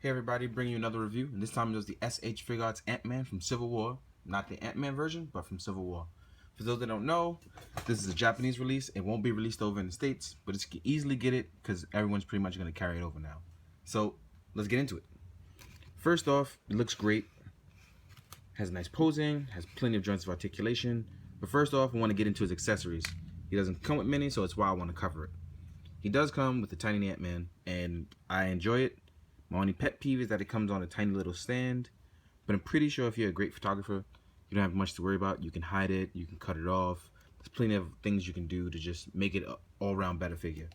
Hey everybody, bring you another review, and this time it was the SH Figuarts Ant-Man from Civil War. Not the Ant-Man version, but from Civil War. For those that don't know, this is a Japanese release. It won't be released over in the States, but you can easily get it because everyone's pretty much going to carry it over now. So, let's get into it. First off, it looks great. Has nice posing, has plenty of joints of articulation. But first off, I want to get into his accessories. He doesn't come with many, so that's why I want to cover it. He does come with the tiny Ant-Man, and I enjoy it. My only pet peeve is that it comes on a tiny little stand, but I'm pretty sure if you're a great photographer, you don't have much to worry about. You can hide it, you can cut it off. There's plenty of things you can do to just make it an all-around better figure.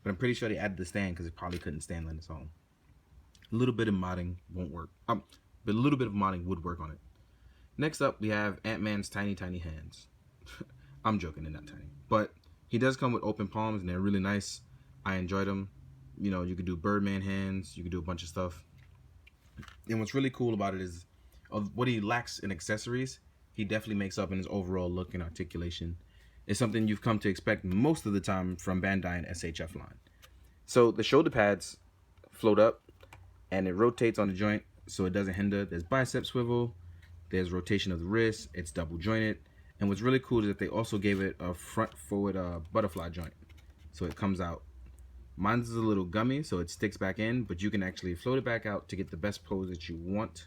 But I'm pretty sure they added the stand because it probably couldn't stand on its own. A little bit of modding won't work, but a little bit of modding would work on it. Next up, we have Ant-Man's tiny hands. I'm joking, they're not tiny, but he does come with open palms and they're really nice. I enjoyed them. You know, you could do Birdman hands, you could do a bunch of stuff. And what's really cool about it is, of what he lacks in accessories, he definitely makes up in his overall look and articulation. It's something you've come to expect most of the time from Bandai and SHF line. So the shoulder pads float up and it rotates on the joint so it doesn't hinder. There's bicep swivel, there's rotation of the wrist, it's double jointed. And what's really cool is that they also gave it a front forward butterfly joint. So it comes out. Mine's is a little gummy, so it sticks back in, but you can actually float it back out to get the best pose that you want.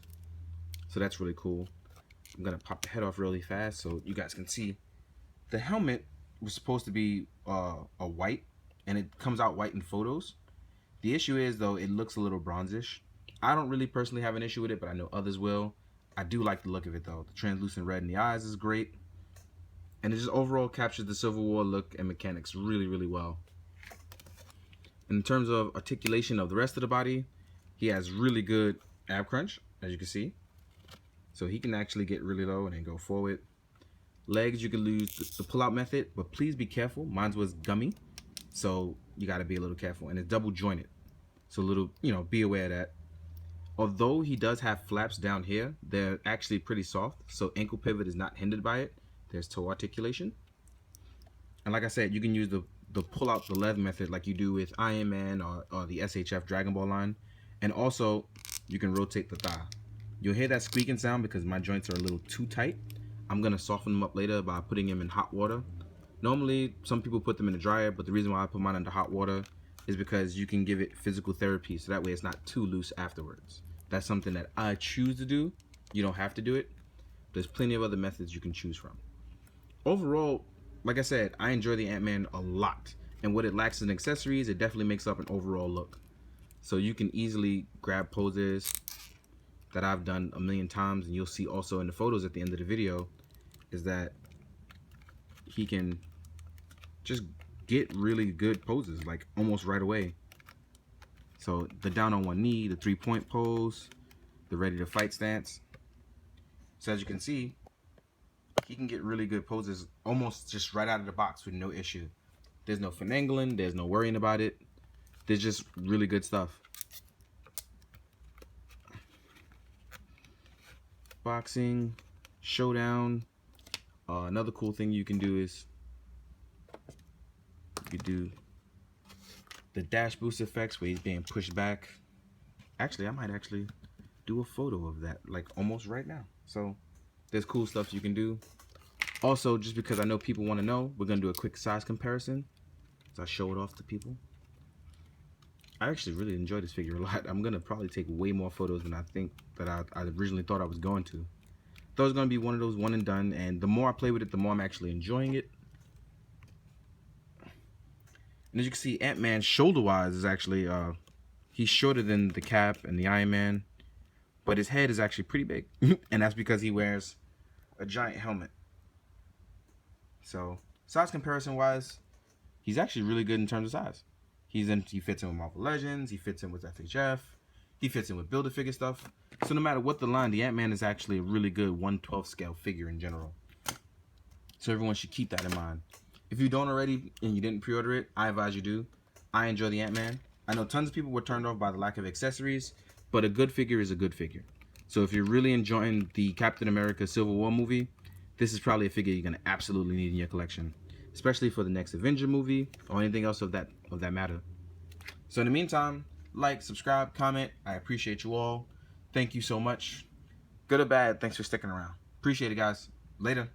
So that's really cool. I'm gonna pop the head off really fast so you guys can see. The helmet was supposed to be a white, and it comes out white in photos. The issue is, though, it looks a little bronzish. I don't really personally have an issue with it, but I know others will. I do like the look of it, though. The translucent red in the eyes is great. And it just overall captures the Civil War look and mechanics really well. In terms of articulation of the rest of the body, he has really good ab crunch, as you can see. So he can actually get really low and then go forward. Legs, you can use the pull-out method, but please be careful. Mine was gummy, so you got to be a little careful. And it's double jointed, so a little, be aware of that. Although he does have flaps down here, they're actually pretty soft, so ankle pivot is not hindered by it. There's toe articulation. And like I said, you can use the pull out the leather method like you do with Iron Man or the SHF Dragon Ball line. And also, you can rotate the thigh. You'll hear that squeaking sound because my joints are a little too tight. I'm going to soften them up later by putting them in hot water. Normally, some people put them in the dryer, but the reason why I put mine under hot water is because you can give it physical therapy, so that way it's not too loose afterwards. That's something that I choose to do. You don't have to do it. There's plenty of other methods you can choose from. Overall, like I said, I enjoy the Ant-Man a lot. And what it lacks in accessories, it definitely makes up an overall look. So you can easily grab poses that I've done a million times, and you'll see also in the photos at the end of the video, is that he can just get really good poses, like almost right away. So the down on one knee, the 3-point pose, the ready to fight stance. So as you can see, he can get really good poses almost just right out of the box with no issue. There's no finagling, there's no worrying about it. There's just really good stuff. Boxing, showdown. Another cool thing you can do is you could do the dash boost effects where he's being pushed back. Actually, I might actually do a photo of that, like almost right now. So there's cool stuff you can do. Also, just because I know people want to know, we're going to do a quick size comparison. So I show it off to people. I actually really enjoy this figure a lot. I'm going to probably take way more photos than I think that I originally thought I was going to. Thought it was going to be one of those one and done, and the more I play with it, the more I'm actually enjoying it. And as you can see, Ant-Man shoulder-wise is actually, he's shorter than the Cap and the Iron Man, but his head is actually pretty big. And that's because he wears a giant helmet. So, size comparison wise, he's actually really good in terms of size. He fits in with Marvel Legends, he fits in with FHF, he fits in with Build-A-Figure stuff. So no matter what the line, the Ant-Man is actually a really good 1/12 scale figure in general. So everyone should keep that in mind. If you don't already and you didn't pre-order it, I advise you do. I enjoy the Ant-Man. I know tons of people were turned off by the lack of accessories, but a good figure is a good figure. So if you're really enjoying the Captain America Civil War movie, this is probably a figure you're going to absolutely need in your collection, especially for the next Avenger movie or anything else of that matter. So in the meantime, like, subscribe, comment. I appreciate you all. Thank you so much. Good or bad, thanks for sticking around. Appreciate it, guys. Later.